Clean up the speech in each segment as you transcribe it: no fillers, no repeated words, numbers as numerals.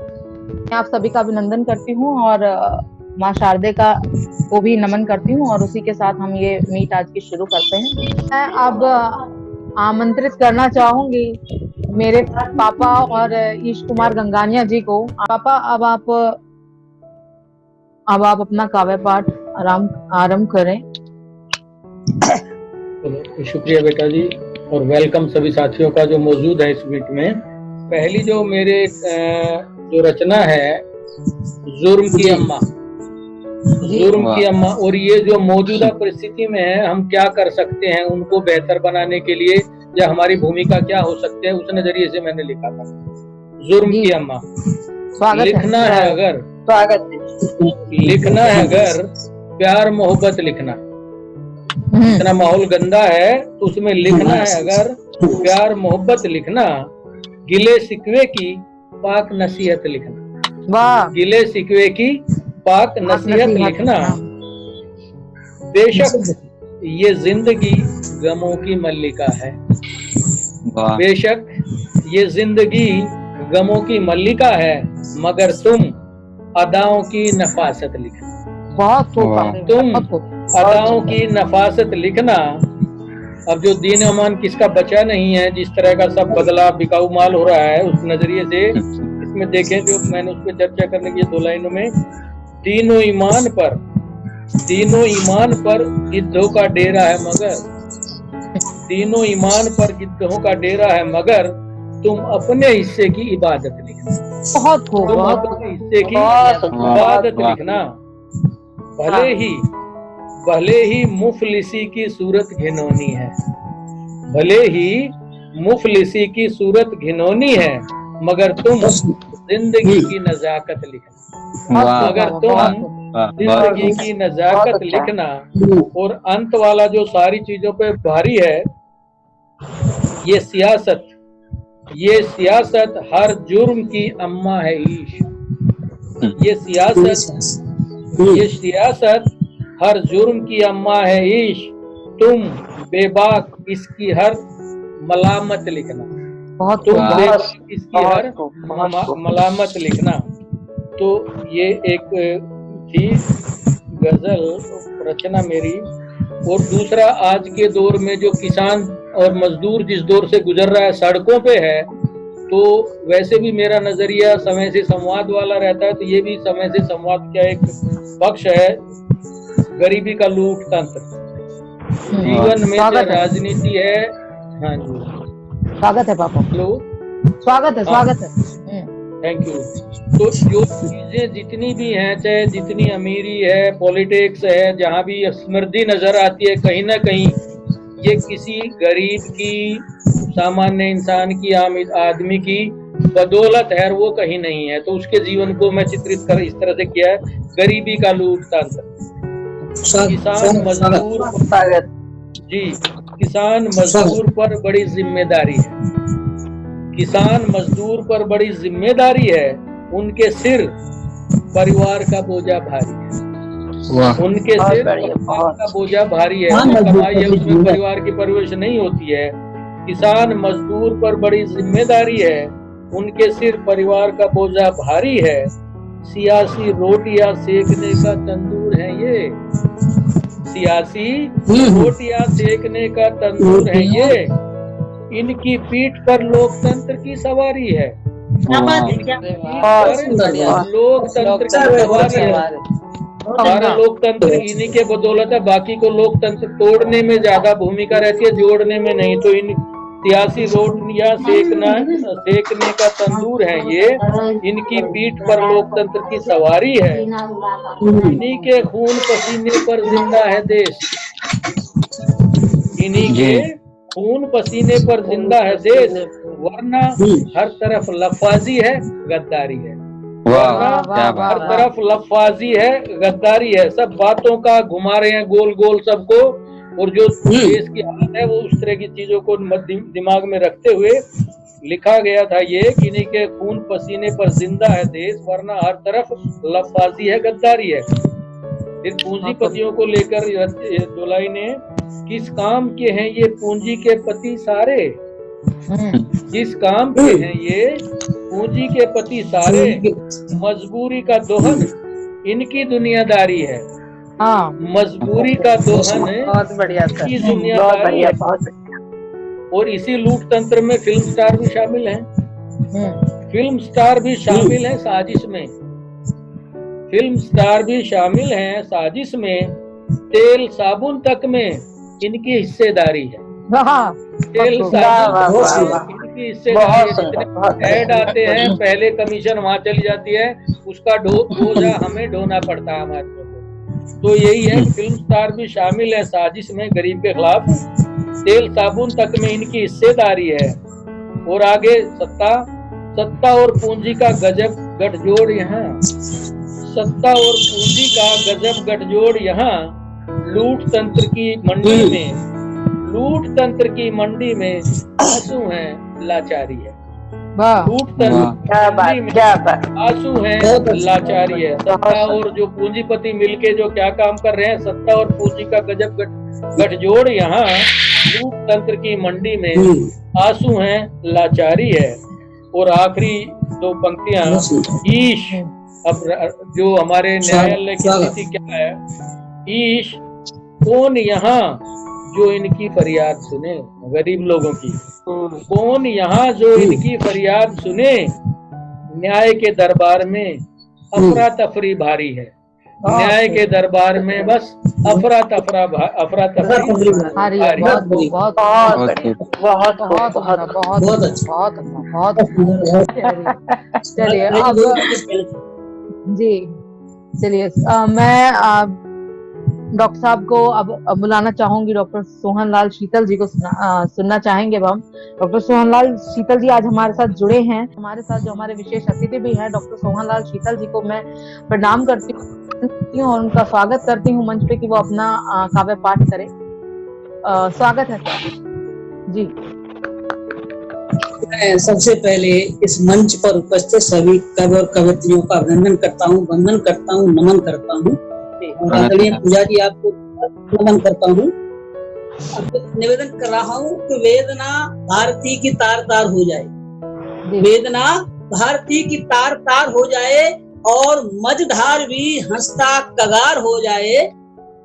मैं आप सभी का अभिनंदन करती हूँ और माँ शारदे का को भी नमन करती हूँ और उसी के साथ हम ये मीट आज की शुरू करते हैं। मैं अब आमंत्रित करना चाहूंगी मेरे पापा और ईश कुमार गंगानिया जी को। पापा, अब आप अपना काव्य पाठ आरंभ करें। शुक्रिया बेटा जी और वेलकम सभी साथियों का जो मौजूद है इस मीट में। पहली जो मेरे जो रचना है जुर्म की अम्मा, जुर्म की अम्मा, और ये जो मौजूदा परिस्थिति में है हम क्या कर सकते हैं उनको बेहतर बनाने के लिए, या हमारी भूमिका क्या हो सकती है, उस नजरिए से मैंने लिखा था जुर्म की अम्मा। लिखना है अगर लिखना है अगर प्यार मोहब्बत लिखना, इतना माहौल गंदा है तो उसमें लिखना है अगर प्यार मोहब्बत लिखना, गिले शिकवे की पाक नसीहत लिखना, गिले शिकवे की पाक नसीहत लिखना। बेशक ये जिंदगी गमों की मल्लिका है, बेशक ये जिंदगी गमों की मल्लिका है, मगर तुम अदाओं की नफासत लिखना, तुम अदाओं की नफासत लिखना। अब जो दीन अमान किसका बचा नहीं है, जिस तरह का सब बदला बिकाऊ माल हो रहा है, उस नजरिए से इसमें देखें जो मैंने उस पर चर्चा करने की 2 लाइनों में, तीनों ईमान पर गिद्धों का डेरा है मगर, तीनों ईमान पर गिद्धों का डेरा है मगर तुम अपने हिस्से की इबादत लिखना, तुम अपने हिस्से की इबादत लिखना। भले ही मुफलिसी की सूरत घिनौनी है, भले ही मुफलिसी की सूरत घिनौनी है, मगर तुम जिंदगी की नजाकत लिखना, मगर तुम जिंदगी की नजाकत लिखना। और अंत वाला जो सारी चीजों पे भारी है, ये सियासत हर जुर्म की अम्मा है ईश, ये सियासत हर जुर्म की अम्मा है ईश, तुम बेबाक इसकी हर मलामत लिखना, तुम बेबाक इसकी हर मलामत लिखना। तो ये एक थी गजल रचना मेरी। और दूसरा, आज के दौर में जो किसान और मजदूर जिस दौर से गुजर रहा है, सड़कों पे है, तो वैसे भी मेरा नजरिया समय से संवाद वाला रहता है, तो ये भी समय से संवाद का एक पक्ष है। गरीबी का लूट तंत्र जीवन में जो राजनीति है। हाँ जी, स्वागत है पापा। हेलो, स्वागत है। Thank you. तो जो चीजें जितनी भी हैं, चाहे जितनी अमीरी है, पॉलिटिक्स है, जहाँ भी समृद्धि नजर आती है, कहीं ना कहीं ये किसी गरीब की, सामान्य इंसान की, आम आदमी की बदौलत है, वो कहीं नहीं है। तो उसके जीवन को मैं चित्रित कर इस तरह से किया है, गरीबी का लूट तंत्र। किसान मजदूर पर बड़ी जिम्मेदारी है, किसान मजदूर पर बड़ी जिम्मेदारी है, उनके सिर परिवार का बोझा भारी है, उनके सिर परिवार का बोझा भारी है। जो कमाई है उसमें परिवार की परवरिश नहीं होती है। किसान मजदूर पर बड़ी जिम्मेदारी है, उनके सिर परिवार का बोझा भारी है, सियासी रोटियां सेकने का तंदूर है ये, सियासी रोटियां सेकने का तंदूर है ये, इनकी पीठ पर लोकतंत्र की सवारी है, लोकतंत्र की सवारी है। हमारा लोकतंत्र इन्हीं के बदौलत है, बाकी को लोकतंत्र तोड़ने में ज्यादा भूमिका रहती है, जोड़ने में नहीं। तो इन सियासी रोटियां सेकने का तंदूर है ये, इनकी पीठ पर लोकतंत्र की सवारी है, इन्हीं के खून पसीने पर जिंदा है देश, इन्हीं के खून पसीने पर जिंदा है देश, वरना हर तरफ लफाजी है, गद्दारी है, हर तरफ लफाजी है, गद्दारी है। सब बातों का घुमा रहे हैं गोल गोल सबको, और जो देश की हालत है वो उस तरह की चीजों को दिमाग में रखते हुए लिखा गया था ये, कि इन्हीं के खून पसीने पर जिंदा है देश, वरना हर तरफ लफाजी है, गद्दारी है। फिर पूंजीपतियों को लेकर दोलाई ने, किस काम के हैं ये पूंजी के पति सारे, किस काम के हैं ये पूंजी के पति सारे, मजबूरी का दोहन इनकी दुनियादारी है। हाँ, मजबूरी का दोहन बहुत बढ़िया सर, इनकी बहुत दुनियादारी बढ़िया, है। बहुत बढ़िया। और इसी लूट तंत्र में फिल्म स्टार भी शामिल हैं। फिल्म स्टार भी शामिल हैं साजिश में। फिल्म स्टार भी शामिल हैं साजिश में। तेल साबुन तक में इनकी हिस्सेदारी है। तेल साबुन इनकी हिस्सेदारी है। जितने ऐड आते हैं पहले कमीशन वहां चली जाती है, उसका बोझा हमें ढोना पड़ता है हमारे को। तो यही है कि फिल्म स्टार भी शामिल है साजिश में गरीब के खिलाफ। तेल साबुन तक में इनकी हिस्सेदारी है। और आगे सत्ता और पूंजी का गजब गठजोड़ यहाँ। सत्ता और पूंजी का गजब गठजोड़ यहाँ। लूट तंत्र की मंडी में, लूट तंत्र की मंडी में आंसू है, लाचारी है। लूट तंत्र में आंसू है, लाचारी है। सत्ता और जो पूंजीपति मिलके जो क्या काम कर रहे हैं, सत्ता और पूंजी का गजब गठजोड़ यहाँ। लूट तंत्र की मंडी में आंसू है, लाचारी है। और आखिरी दो पंक्तियां, ईश, अब जो हमारे न्यायालय की स्थिति क्या है, ईश कौन यहाँ जो इनकी फरियाद सुने, गरीब लोगों की। कौन यहाँ जो इनकी फरियाद सुने, न्याय के दरबार में अफरा तफरी भारी है। न्याय के दरबार में बस अफरा तफरी भारी है। चलिए अब जी, चलिए मैं डॉक्टर साहब को अब बुलाना चाहूंगी। डॉक्टर सोहनलाल शीतल जी को सुनना चाहेंगे। अब हम डॉक्टर सोहनलाल शीतल जी आज हमारे साथ जुड़े हैं। हमारे साथ जो हमारे विशेष अतिथि भी हैं, डॉक्टर सोहनलाल शीतल जी को मैं प्रणाम करती हूँ और उनका स्वागत करती हूँ मंच पे कि वो अपना काव्य पाठ करें। स्वागत है सर जी। मैं सबसे पहले इस मंच पर उपस्थित सभी कवि और कवयित्रियों का अभिनंदन करता हूँ, वंदन करता हूँ, नमन करता हूँ। और आदरणीय पूजा जी आपको नमन करता हूँ। निवेदन कर रहा हूँ कि वेदना भारती की तार तार हो जाए, वेदना भारती की तार तार हो जाए और मझधार भी हंसता कगार हो जाए।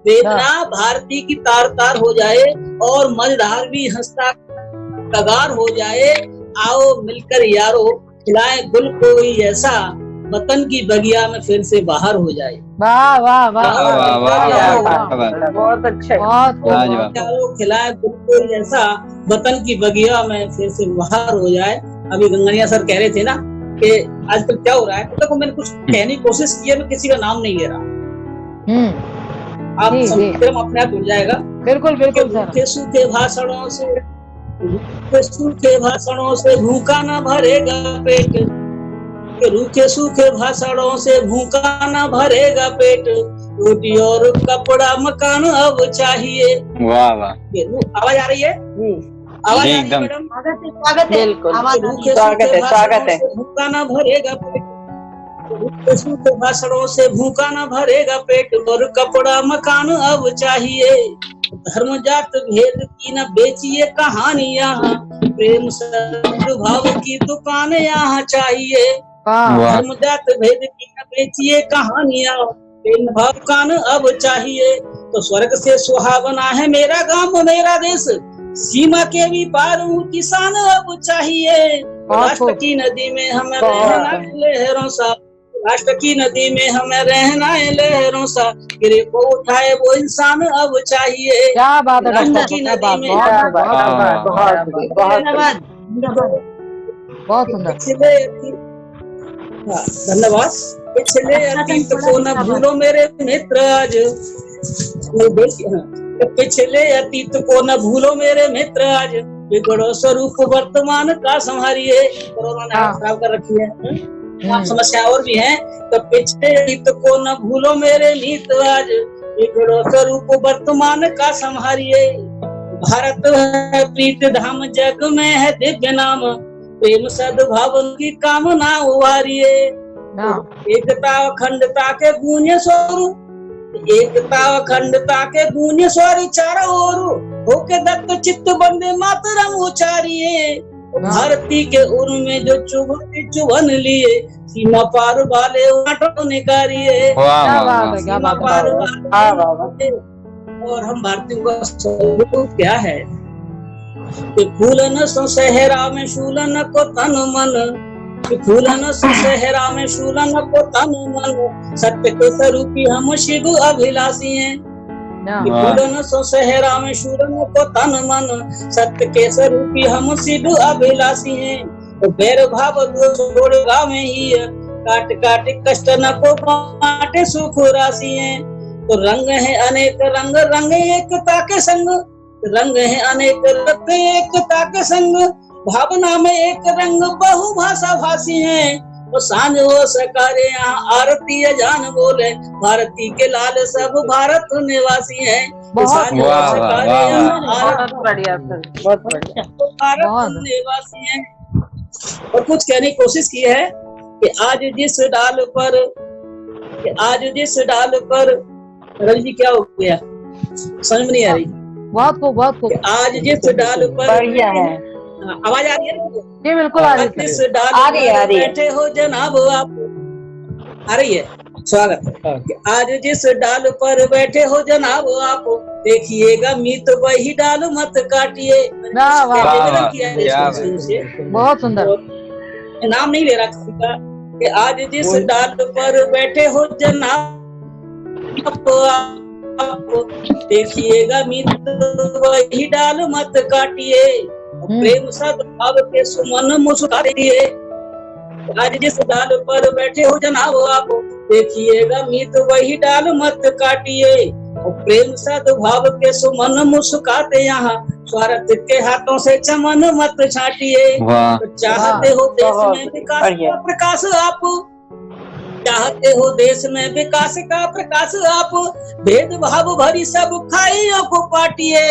वेदना भारती की तार तार हो जाए और मझधार भी हंसता कगार हो जाए। आओ मिलकर यारो खिलाए गुल कोई ऐसा, वतन की बगिया में फिर से बाहर हो जाए। वाह वाह वाह, बहुत अच्छे, बहुत खिलाए गुल कोई ऐसा, वतन की बगिया में फिर से बाहर हो जाए। अभी गंगनिया सर कह रहे थे ना कि आजकल क्या हो रहा है, देखो मैंने कुछ कहने की कोशिश की है, मैं किसी का नाम नहीं ले रहा। आप फिल्म अपने आप जुड़ जाएगा। बिल्कुल बिल्कुल सर। सूखे भाषणों से, सूखे भाषणों से भूखा न भरेगा पेट, रूखे सूखे भाषणों से भूखा न भरेगा पेट, रोटी और कपड़ा मकान अब चाहिए। वाह वाह, आवाज आ रही है? आवाज आ रही है मैडम? स्वागत है, स्वागत है। भूखा न भरेगा पेट, रूखे सूखे भाषणों से भूखा न भरेगा पेट, और कपड़ा मकान अब चाहिए। धर्म जात भेद की न बेचिए कहानियां, प्रेम सद्भाव की दुकान यहाँ चाहिए। धर्म जात भेद की न बेचिए कहानियां, प्रेम भाव दुकान अब चाहिए। तो स्वर्ग से सुहावना है मेरा गांव मेरा देश, सीमा के भी पार किसान अब चाहिए। राष्ट्र की नदी में हमें रहना लहरों सा, राष्ट्र की नदी में हमें रहना है लहरों सा, गिरे को उठाए वो इंसान अब चाहिए। क्या बात है राष्ट्र की नदी में बहुत सुंदर, धन्यवाद। पिछले अतीत को न भूलो मेरे मित्र आज, पिछले अतीत को न भूलो मेरे मित्र आज, बिगड़ो स्वरूप वर्तमान का संभालिए। कोरोना ने हालत खराब कर रखी है, समस्या और भी है। तो पिछले अतीत को न भूलो मेरे मित्र आज, बिगड़ो स्वरूप वर्तमान का संभालिए। भारत है प्रीत धाम, जग में है दिव्य नाम, प्रेम सद्भाव की कामना उभारिए। एकता अखंडता के गूंजे स्वरूप, एकता अखंडता के गूंजे स्वर चारों ओर, होके दत्त चित्त वंदे मातरम उचारिए। भारती के उर में जो चुभन लिए, सीमा पार वाले वाटो निकारिए, सीमा पार वाले। और हम भारतीयों का स्वरूप क्या है कि फूलन सो सहरा में शूलन को तन मन, फूलन सो सहरा में शूलन को तन मन, सत्य के स्वरूपी हम शिव अभिलाषी हैं। फूलन सो सहरा में शूलन को तन मन, सत्य के स्वरूपी हम शिव अभिलाषी हैं। तो बैर भाव छोड़ेगा में ही, काट काट कष्ट न को बांटे सुख राशि हैं। तो रंग है अनेक रंग, रंग एकता के संग, रंग है अनेक रंग एकता के संग, भावना में एक रंग बहुभाषा भाषी हैं। तो सांझ हो सकारे यहाँ आरती जान बोले, भारती के लाल सब भारत निवासी हैं। सांझ हो सकारे यहाँ भारत निवासी हैं। और कुछ कहने की कोशिश की है कि आज जिस डाल पर रवि जी क्या हो गया, समझ में नहीं आ रही। बहुत खूब। आज जिस डाल पर बढ़िया है, आवाज आ रही है? जी बिल्कुल आ रही है। जिस डाल पर बैठे हो जनाब आप, आ रही है? स्वागत है। आज जिस डाल पर बैठे हो जनाब आप, देखिएगा मीत वही डाल मत काटिए। बहुत सुंदर। नाम नहीं ले रहा किसी का कि आज जिस डाल पर बैठे हो जनाब आप, देखिएगा मीत वही डाल मत काटिए, प्रेम सद्भाव के सुमन मुस्कुराइए। आज जिस डाल पर बैठे हो जनाब आप, देखिएगा मीत वही डाल मत काटिए, प्रेम सद्भाव के सुमन मुस्कुराते यहाँ, स्वार्थ के हाथों से चमन मत छाटिए। चाहते हो देश में विकास का प्रकाश आप, चाहते हो देश में विकास का प्रकाश आप, भेदभाव भरी सब खाइयों को पाटिए।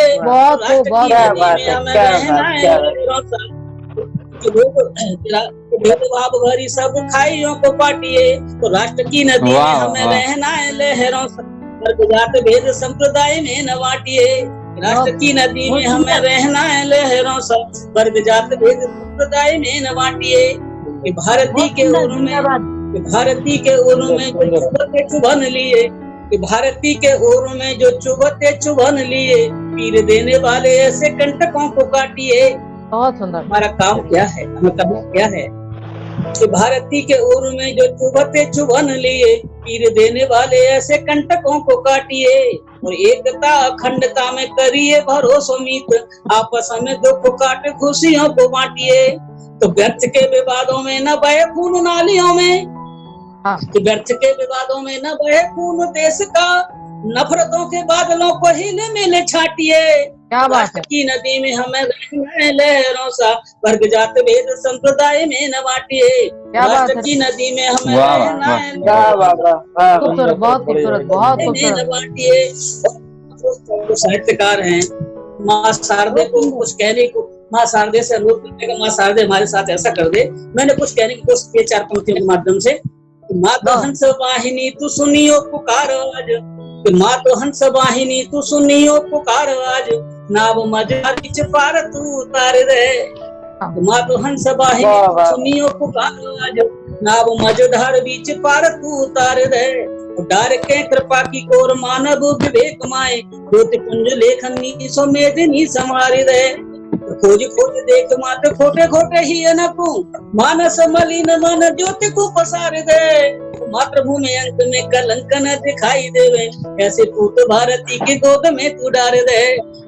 भेदभाव भरी सब खाइयों को पाटिए, तो राष्ट्र की नदी में हमें रहना है लहरों से, वर्ग जात भेद संप्रदाय में न बांटिए। राष्ट्र की नदी में हमें रहना है लहरों से, वर्ग जात भेद संप्रदाय में न बांटिए। भारती के उर में, भारती के उर में जो चुभते चुभन लिए, भारती के उर में जो चुभते चुभन लिए, पीर देने वाले ऐसे कंटकों को काटिए। बहुत सुंदर। हमारा काम क्या है, हमें करना क्या है कि भारती के उर में जो चुभते चुभन लिए, पीर देने वाले ऐसे कंटकों को काटिए, और एकता अखंडता में करिए भरोसा मीत, आपस में दुख काट खुशियों को बांटिए। तो व्यर्थ के विवादों में न बहे खून नालियों में, तो व्यर्थ के विवादों में न बहे खून देश का, नफरतों के बादलों को हिले मिले छाटिए। राष्ट्र की नदी में हमें रहना है लहरों सा, वर्ग जात भेद संप्रदाय में न बांटिए। राष्ट्र की नदी में हमें रहना है बांटिए। साहित्यकार हैं, माँ शारदे को कुछ कहने को, माँ शारदे से अनुरोध करने का, माँ शारदे हमारे साथ ऐसा कर दे। मैंने कुछ कहने की कोशिश की 4 पंक्तियों के माध्यम से। माँ तो हंस वाहिनी तू सुनियो पुकार आज, माँ तो हंस वाहिनी तू सुनियो पुकार आज, नाव मझधार बीच पार तू उतार दे। माँ तो हंस वाहिनी सुनियो पुकार आज, नाव मझधार बीच पार तू उतार दे। डार के कृपा की कोर मानव विवेक माए, ज्योति पुंज लेखनी सो मेदिनी समारी दे। खोज खोज देख मात खोटे खोटे ही अनपू, मानस मलिन मन ज्योति को पसार दे। मातृभूमि अंक में कलंक न दिखाई देवे, ऐसे पूत भारती की गोद में तू डार दे।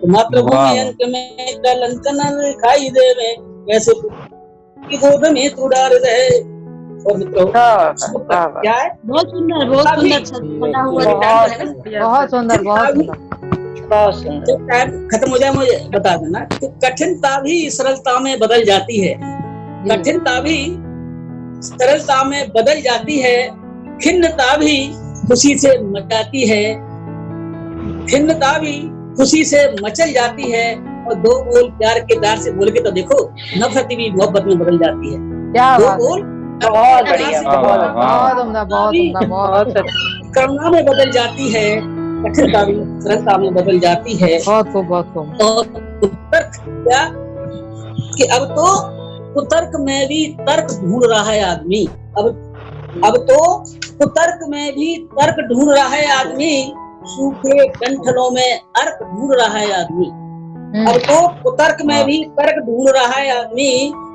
मातृभूमि अंक में कलंक न दिखाई देवे, ऐसे पूत की गोद में तू डार दे। और मित्रों क्या है, बहुत सुंदर, बहुत सुंदर, बहुत सुंदर, बहुत सुंदर। जब टाइम खत्म हो जाए मुझे बता देना। तो कठिनता भी सरलता में बदल जाती है, कठिनता भी सरलता में बदल जाती है, खिन्नता भी खुशी से मचाती है, खिन्नता भी खुशी से मचल जाती है। और 2 बोल प्यार के दार से बोल के तो देखो, नफरत भी मोहब्बत में बदल जाती है। क्या 2 बोल बहुत बढ़िया, बहुत उम्दा, बहुत उम्दा, बहुत करुणा में बदल जाती है, कठिनता भी सरलता में बदल जाती है। बहुत खूब, बहुत खूब। और क्या कि अब तो कुतर्क में भी तर्क ढूंढ रहा है आदमी। अब तो कुतर्क में भी तर्क ढूंढ रहा है आदमी, सूखे डंठलों में अर्क ढूंढ रहा है आदमी। अब तो कुतर्क में भी तर्क ढूंढ रहा है आदमी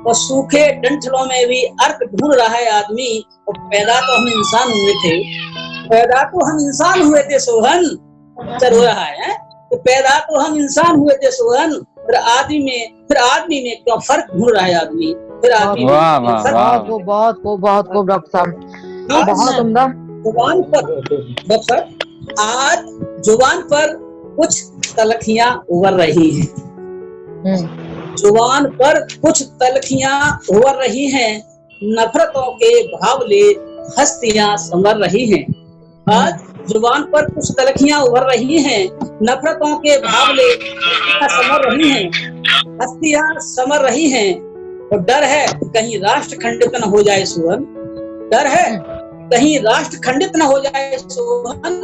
और सूखे डंठलों में भी अर्क ढूंढ रहा है आदमी। और पैदा तो हम इंसान हुए थे सोहन, चल रहा है तो पैदा तो हम इंसान हुए थे सोहन, फिर आदमी में क्या फर्क ढूंढ रहा है आदमी, फिर आदमी बहुत खूब डॉक्टर साहब, बहुत उम्दा। जुबान पर डॉक्टर, आज जुबान पर कुछ तलखियां उभर रही हैं, जुबान पर कुछ तलखियां उभर रही हैं, नफरतों के भावले हस्तियां संवर रही हैं। आज जुबान पर कुछ तलखियां उभर रही हैं, नफरतों के भावले संवर रही हैं, हस्तियां संवर रही हैं। और डर है कहीं राष्ट्र खंडित न हो जाए सोहन, डर है कहीं राष्ट्र खंडित न हो जाए सोहन।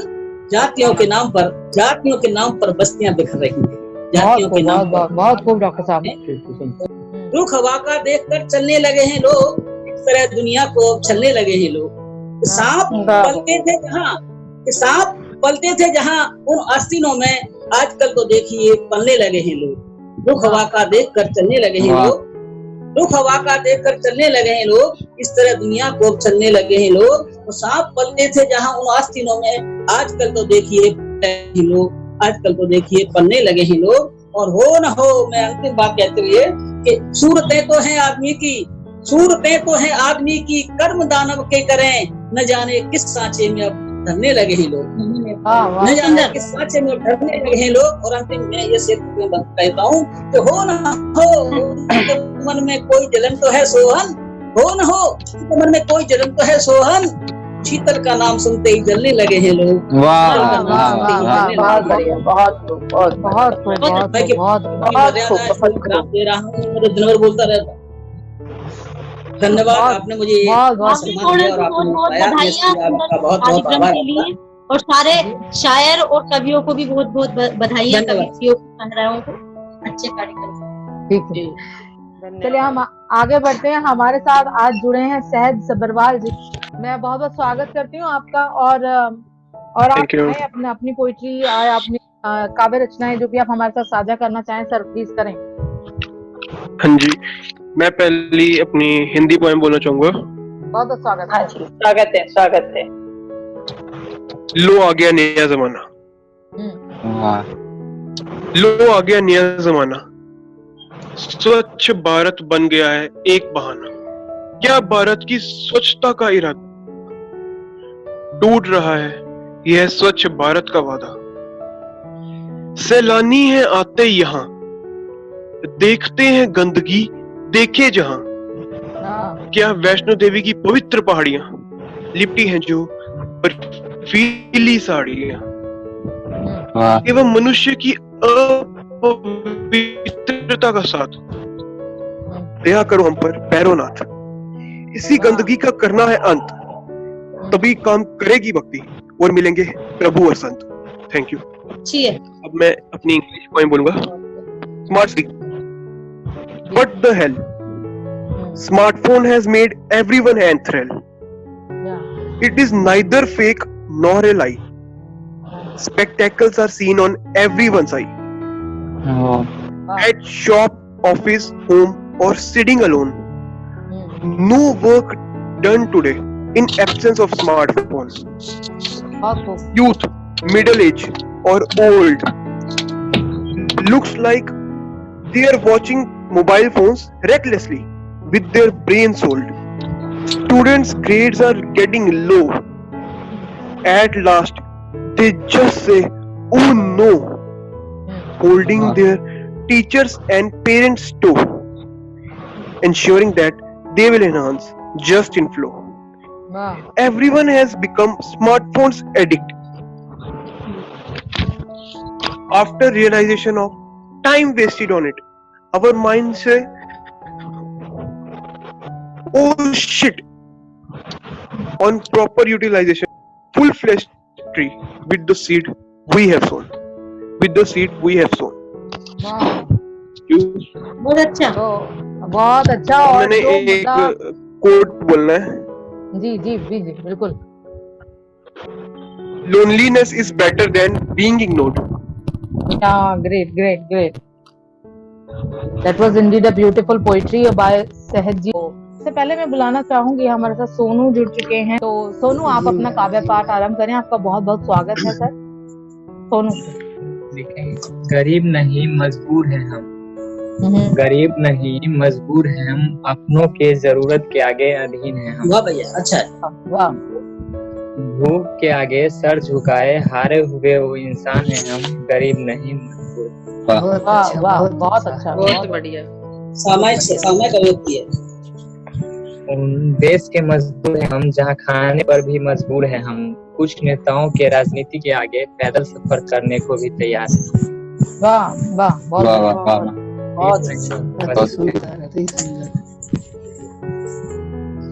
जातियों के नाम पर बस्तियां बिखर रही हैं, जातियों के नाम पर। बहुत खूब डॉक्टर साहब। रुख हवा का देखकर चलने लगे हैं लोग, इस तरह दुनिया को चलने लगे हैं लोग। सांप पलते थे जहां उन आस्तीनों में, आजकल तो देखिए पलने लगे हैं लोग। रुख हवा का देखकर चलने लगे हैं लोग, रुख हवा का देखकर चलने लगे हैं लोग, इस तरह दुनिया को चलने लगे हैं लोग। और सांप पलते थे जहां उन आस्तीनों में, आजकल तो देखिए पलने लगे हैं लोग। और हो न हो, मैं अंतिम बात कहते हुए कि सूरतें तो हैं आदमी की, कर्म दानव के करें, न जाने किस सांचे में अब ढलने लगे हैं लोग, न जाने किस सांचे में ढलने लगे हैं लोग। और अंतिम में ये कहता हूँ कि हो न हो मन में कोई जलन तो है सोहन, हो न हो मन में कोई जलन तो है सोहन, शीतल का नाम सुनते ही जलने लगे हैं लोग। बोलता रहता। धन्यवाद, आपने मुझे और सारे शायर और कवियों को भी बहुत बहुत बधाइयाँ, कवियों संग्रहों को अच्छे कार्यक्रम। चलिए हम आगे बढ़ते हैं। हमारे साथ आज जुड़े हैं सहज सब्रवाल जी। मैं बहुत बहुत स्वागत करती हूँ आपका। और आप अपनी पोइट्री, अपनी काव्य रचनाएं जो भी आप हमारे साथ साझा करना चाहें सर, प्लीज करें। हाँ जी, मैं पहली अपनी हिंदी पोएम बोलना चाहूंगा। बहुत बहुत स्वागत है। स्वागत है। लो आ गया नया जमाना, लो आ गया नया जमाना, स्वच्छ भारत बन गया है एक बहाना। क्या भारत की स्वच्छता का इरादा, टूट रहा है यह स्वच्छ भारत का वादा। सैलानी है आते यहाँ, देखते हैं गंदगी देखे जहां। क्या वैष्णो देवी की पवित्र पहाड़ियां लिपटी हैं जो बर्फीली साड़ियां, एवं मनुष्य की अपवित्रता का साथ। दया करो हम पर पैरोनाथ, इसी गंदगी का करना है अंत, तभी काम करेगी भक्ति और मिलेंगे प्रभु और संत। Thank you. अब मैं अपनी इंग्लिश पोएम बोलूंगा। Smartly, what the hell? Smartphone has made everyone enthralled. It is neither fake nor a lie. Spectacles are seen on everyone's eye. At shop, office, home, or sitting alone. No work done today in absence of smartphone. Youth, middle age, or old, looks like they are watching mobile phones recklessly with their brains sold. Students' grades are getting low. At last, they just say, "Oh no," holding their teachers and parents' toe, ensuring that they will enhance just in flow. Everyone has become smartphones addict. After realization of time wasted on it, our mind say, "Oh shit," on proper utilization, full-fledged tree with the seed we have sown. You. बहुत अच्छा। तो बहुत अच्छा। अब और मैंने जो एक मतलब कोट बोलना है। जी जी जी जी बिल्कुल। Loneliness is better than being ignored. Great great great. That was indeed a beautiful poetry by Sahaj ji. सबसे पहले मैं बुलाना चाहूंगी, हमारे साथ सोनू जुड़ चुके हैं। तो सोनू, आप अपना काव्य पाठ आरंभ करें। आपका बहुत बहुत स्वागत है सर। सोनू लिखेंगे। गरीब नहीं मजबूर हैं हम, गरीब नहीं मजबूर हैं हम, अपनों के जरूरत के आगे अधीन हैं हम। वाह भैया, अच्छा है। वाह। भूख के आगे सर झुकाए हारे हुए वो इंसान हैं हम, गरीब नहीं मजबूर। वाह वाह, बहुत अच्छा, बहुत बढ़िया। सामायिक अभिव्यक्ति है। उन देश के मजदूर हैं हम, जहाँ खाने पर भी मजबूर हैं हम, कुछ नेताओं के राजनीति के आगे पैदल सफर करने को भी तैयार हैं। वाह वाह, बहुत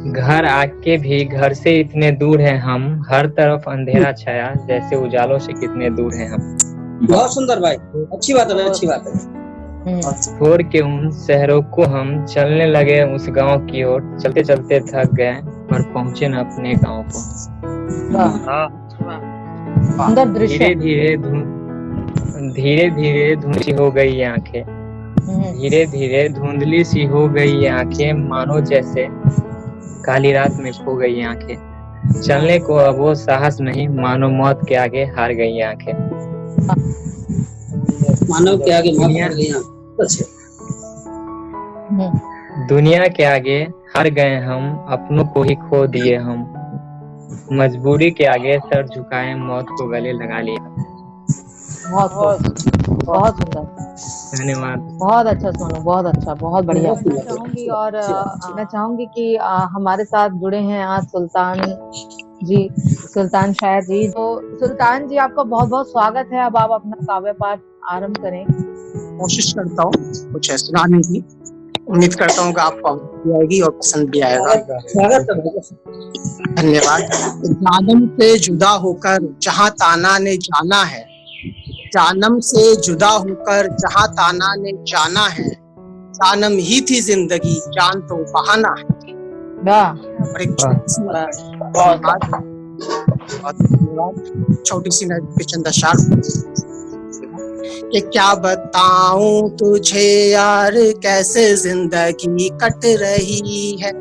घर आके भी घर से इतने दूर हैं हम, हर तरफ अंधेरा छाया, जैसे उजालों से कितने दूर हैं हम। बहुत सुंदर भाई, अच्छी बात है, अच्छी बात है। छोड़ के उन शहरों को हम चलने लगे उस गांव की ओर, चलते चलते थक गए पर पहुंचे न अपने गांव को। सुंदर दृश्य। धीरे धीरे धुंधली हो गई आंखें, धीरे धीरे धुंधली सी हो गई आंखें, मानो जैसे काली रात में खो गई आंखें। चलने को अब वो साहस नहीं, मानो मौत के आगे हार गई आंखें। मानव के आगे दुनिया के आगे हार गए हम, अपनों को ही खो दिए हम, मजबूरी के आगे सर झुकाए मौत को गले लगा लिया। बहुत सुंदर, धन्यवाद। बहुत अच्छा सोनू, बहुत अच्छा, बहुत बढ़िया। मैं चाहूंगी और मैं चाहूंगी कि हमारे साथ जुड़े हैं आज सुल्तान जी, सुल्तान शायर जी। तो सुल्तान जी, आपका बहुत बहुत स्वागत है। अब आप अपना काव्य पाठ आरंभ करें। कोशिश करता हूँ कुछ सुनाने की, उम्मीद करता हूँ कि आपको आएगी और पसंद भी आएगा। धन्यवाद। जानम से जुदा होकर जहाँ ताना ने जाना है, जानम से जुदा होकर जहाँ ताना ने जाना है, जानम ही थी जिंदगी, जान तो बहाना है। और एक छोटी सी चंद अशआर कि क्या बताऊं तुझे यार कैसे जिंदगी कट रही है,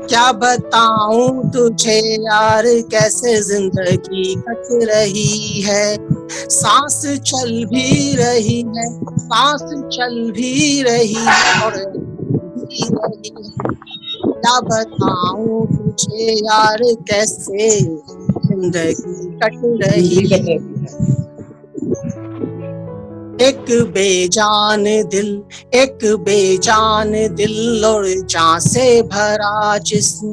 क्या बताऊं तुझे यार कैसे जिंदगी कट रही है, सांस चल भी रही है, सांस चल भी रही है और क्या बताऊं तुझे यार कैसे जिंदगी कट रही है। एक बेजान दिल, एक बेजान दिल और जान से भरा जिस्म,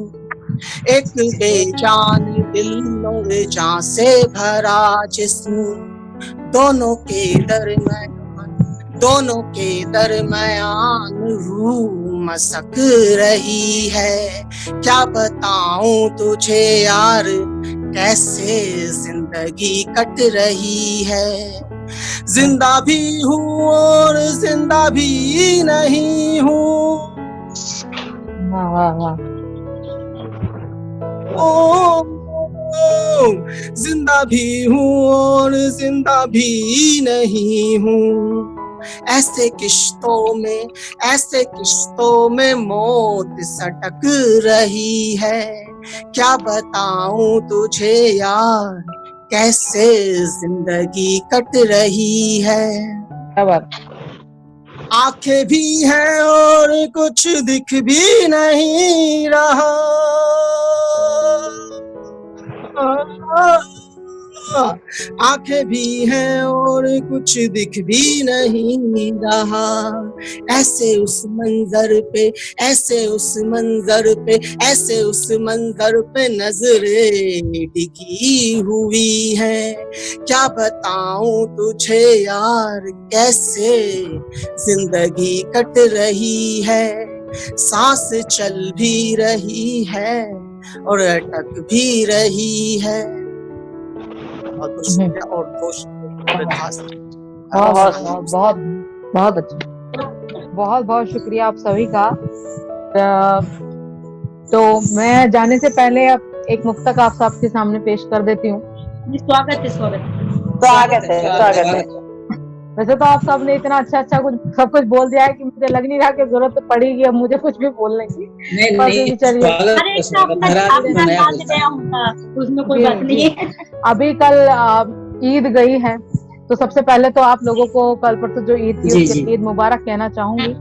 एक बेजान दिल और जान से भरा जिस्म, दोनों के दरमियान रूह मसक रही है। क्या बताऊं तुझे यार कैसे जिंदगी कट रही है। जिंदा भी हूँ और जिंदा भी नहीं हूँ, जिंदा भी हूँ और जिंदा भी नहीं हूँ। ऐसे किश्तों में मौत सटक रही है। क्या बताऊं तुझे यार कैसे जिंदगी कट रही है। आंखें भी हैं और कुछ दिख भी नहीं रहा, आंखें भी हैं और कुछ दिख भी नहीं रहा। ऐसे उस मंजर पे नजरें टिकी हुई है। क्या बताऊं तुझे यार कैसे जिंदगी कट रही है। सांस चल भी रही है और अटक भी रही है। और बहुत अच्छा। बहुत बहुत शुक्रिया आप सभी का। तो मैं जाने से पहले अब एक मुक्तक आप सबके सामने पेश कर देती हूँ। स्वागत है, स्वागत स्वागत है। वैसे तो आप सबने इतना अच्छा कुछ सब कुछ बोल दिया है कि मुझे लग नहीं रहा कि जरूरत तो पड़ेगी अब मुझे कुछ भी बोलने की। उसमें कोई बात नहीं है। अभी कल ईद गई है, तो सबसे पहले तो आप लोगों को कल परसों जो ईद थी उसके ईद मुबारक कहना चाहूंगी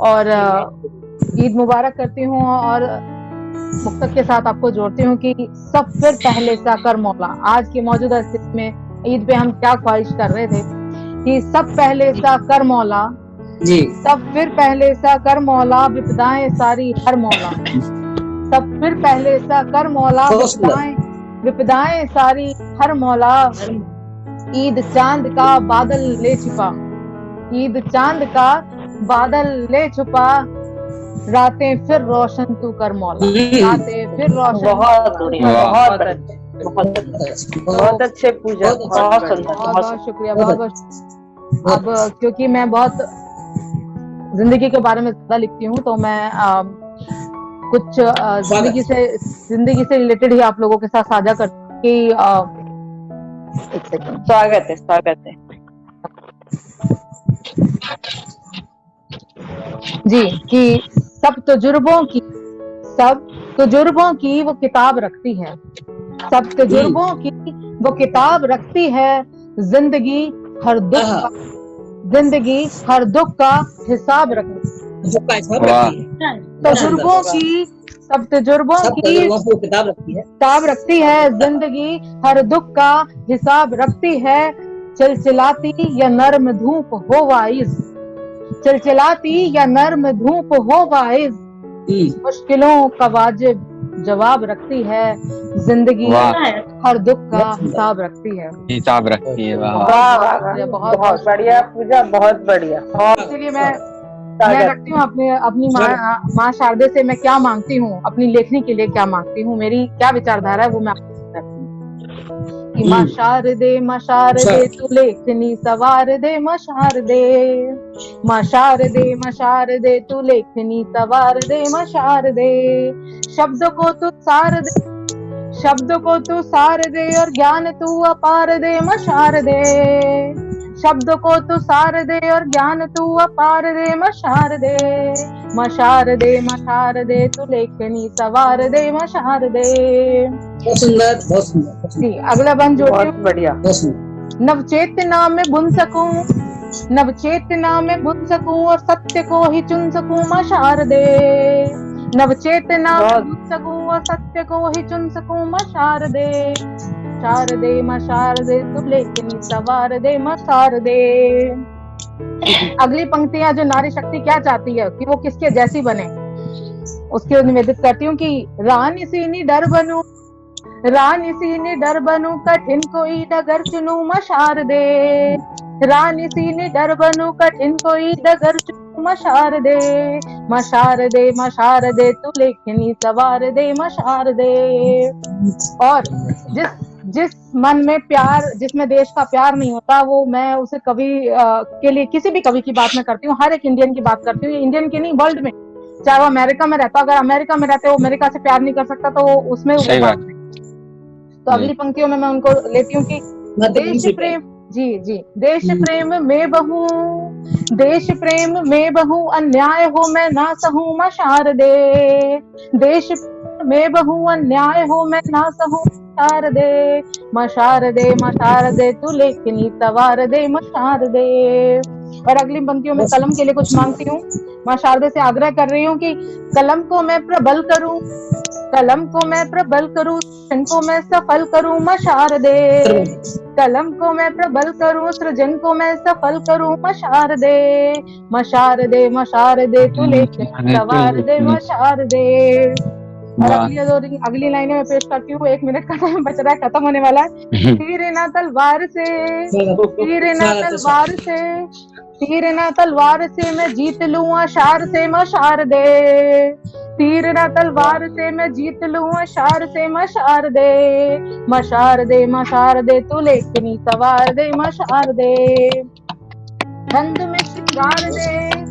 और ईद मुबारक करती हूँ और मुक्तक के साथ आपको जोड़ती हूँ कि सब फिर पहले सा कर मौला। आज की मौजूदा स्थिति में ईद पे हम क्या ख्वाहिश कर रहे थे कि सब पहले सा कर मौला जी, सब फिर पहले सा कर मौला, विपदाएं सारी हर मौला। सब फिर पहले सा कर मौला, विपदाएं सारी हर मौला। ईद चांद का बादल ले छुपा, ईद चांद का बादल ले छुपा, रातें फिर रोशन तू कर मौला, रातें फिर रोशन। बहुत अच्छे पूजा, बहुत सुंदर, बहुत शुक्रिया, बहुत। अब क्योंकि मैं बहुत जिंदगी के बारे में ज्यादा लिखती हूँ तो मैं कुछ जिंदगी से रिलेटेड ही आप लोगों के साथ साझा करती कि एक सेकंड। स्वागत है, स्वागत है जी। कि सब तजुर्बों की वो किताब रखती है, सब तजुर्बों की वो किताब रखती है, जिंदगी हर दुख का हिसाब रखती है। तजुर्बों की सब तजुर्बों की किताब रखती है, जिंदगी हर दुख का हिसाब रखती है। चिलचिलाती या नर्म धूप हो वाइज, चिलचिलाती या नर्म धूप हो वाइज, मुश्किलों का वाजिब जवाब रखती है, जिंदगी हर दुख का हिसाब रखती है, हिसाब रखती है। बहुत बढ़िया पूजा, बहुत बढ़िया। इसलिए मैं रखती हूँ अपनी माँ शारदे से मैं क्या मांगती हूँ, अपनी लेखनी के लिए क्या मांगती हूँ, मेरी क्या विचारधारा है वो मैं आपको बताती हूँ कि माँ शारदे तू लेखनी सवार दे, माँ शारदे, माँ शारदे तू लेखनी सवार दे, माँ शारदे। शब्द को तू सार दे, शब्द को तू सार दे और ज्ञान तू अपार दे, माँ शारदे। शब्द को तू सार दे और ज्ञान तू अपार दे, माँ शारदे, माँ शारदे, माँ शारदे तू लेखनी सवार दे, माँ शारदे। बहुत सुंदर, बहुत सुंदर जी। अगला बंद जो बहुत बढ़िया। नवचेतना में बुन सकूं, नवचेतना में बुन सकूं और सत्य को ही चुन सकूं, माँ शारदे। नवचेतना में बुन सकूं और सत्य को ही चुन सकूं, माँ शारदे। शारदे, माँ शारदे तू लेखनी सवार दे, माँ शारदे। अगली पंक्तियां जो नारी शक्ति क्या चाहती है कि वो किसके जैसी बने, उसके निवेदित करती हूँ कि रानी सी निडर बनूं, रानी सी निडर बनूं, कठिन कोई डगर चुनूं, माँ शारदे। रानी सी निडर बनूं, कठिन कोई डगर चुनूं, माँ शारदे। माँ शारदे, माँ शारदे तू लेखनी सवार दे, माँ शारदे। और जिस मन में प्यार, जिसमें देश का प्यार नहीं होता, वो मैं उसे कवि के लिए किसी भी कवि की बात मैं करती हूँ, हर एक इंडियन की बात करती हूँ, इंडियन की नहीं वर्ल्ड में, चाहे वो अमेरिका में रहता, अगर अमेरिका में रहते वो अमेरिका से प्यार नहीं कर सकता तो उसमें सही बात। तो अगली पंक्तियों में मैं उनको लेती हूँ कि देश प्रेम, जी, देश प्रेम में बहू, देश प्रेम में बहू, अन्याय हो मैं ना सहूं, माँ शारदे। देश में बहू, अन्याय हो मैं ना सहूं, शारदे। माँ शारदे, माँ शारदे तू लेखनी सवार दे, माँ शारदे। और अगली पंक्तियों में कलम के लिए कुछ मांगती हूँ, माँ शारदे से आग्रह कर रही हूँ कि कलम को मैं प्रबल करूं, कलम को मैं प्रबल करूं, सृजन को मैं सफल करूं, माँ शारदे। कलम को मैं प्रबल करूं, सृजन को मैं सफल करूं, माँ शारदे। माँ शारदे, माँ शारदे तू लेखनी सवार दे, माँ शारदे। और अगली लाइनें मैं पेश करती हूँ, 1 मिनट का टाइम बच रहा है, खत्म होने वाला है। तीर ना तलवार से, तीर ना तलवार से, तीर ना तलवार से मैं जीत लूं अशार से, माँ शारदे। तीर ना तलवार से मैं जीत लूं अशार से, माँ शारदे। माँ शारदे, माँ शारदे तू लेखनी सवार दे, माँ शारदे। छंद में श्रृंगार दे,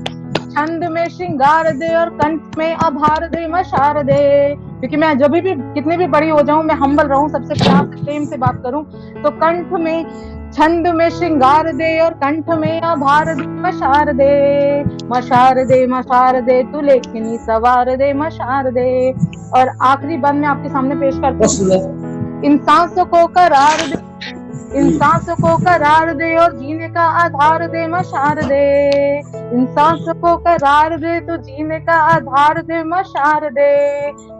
छंद में श्रृंगार दे और कंठ में आभार दे माँ शारदे। क्योंकि मैं जब भी कितनी भी बड़ी हो जाऊं, मैं हम्बल रहूं, सबसे प्यार से प्रेम से बात करूं। तो कंठ में छंद में श्रृंगार दे और कंठ में आभार दे माँ शारदे। माँ शारदे माँ शारदे तू लेखनी सवार दे माँ शारदे। और आखिरी बंद में आपके सामने पेश करती हूँ। इन सांसों को करार दे, इन सांसों को करार दे और जीने का आधार दे माँ शारदे। इन सांसों को करार दे तो जीने का आधार दे माँ शारदे।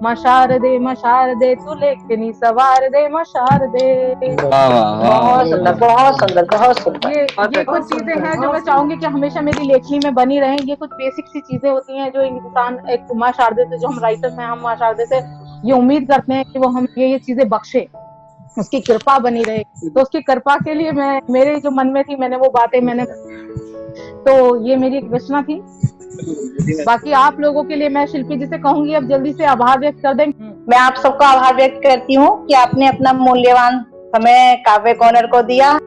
माँ शारदे माँ शारदे तू लेखनी सवार दे माँ शारदे। बहुत सुंदर, बहुत सुंदर, बहुत सुंदर। ये कुछ चीजें हैं जो मैं चाहूंगी कि हमेशा मेरी लेखनी में बनी रहें। ये कुछ बेसिक सी चीजें होती हैं जो इंसान एक माँ शारदे से, जो हम राइटर्स हैं, हम माँ शारदे से ये उम्मीद करते हैं कि वो हम ये चीजें बख्शे, उसकी कृपा बनी रहे। तो उसकी कृपा के लिए मैं, मेरे जो मन में थी, मैंने वो बातें मैंने, तो ये मेरी एक रचना थी। बाकी आप लोगों के लिए मैं शिल्पी जी से कहूंगी अब जल्दी से आभार व्यक्त कर दें। मैं आप सबका आभार व्यक्त करती हूँ कि आपने अपना मूल्यवान समय काव्य कॉर्नर को दिया।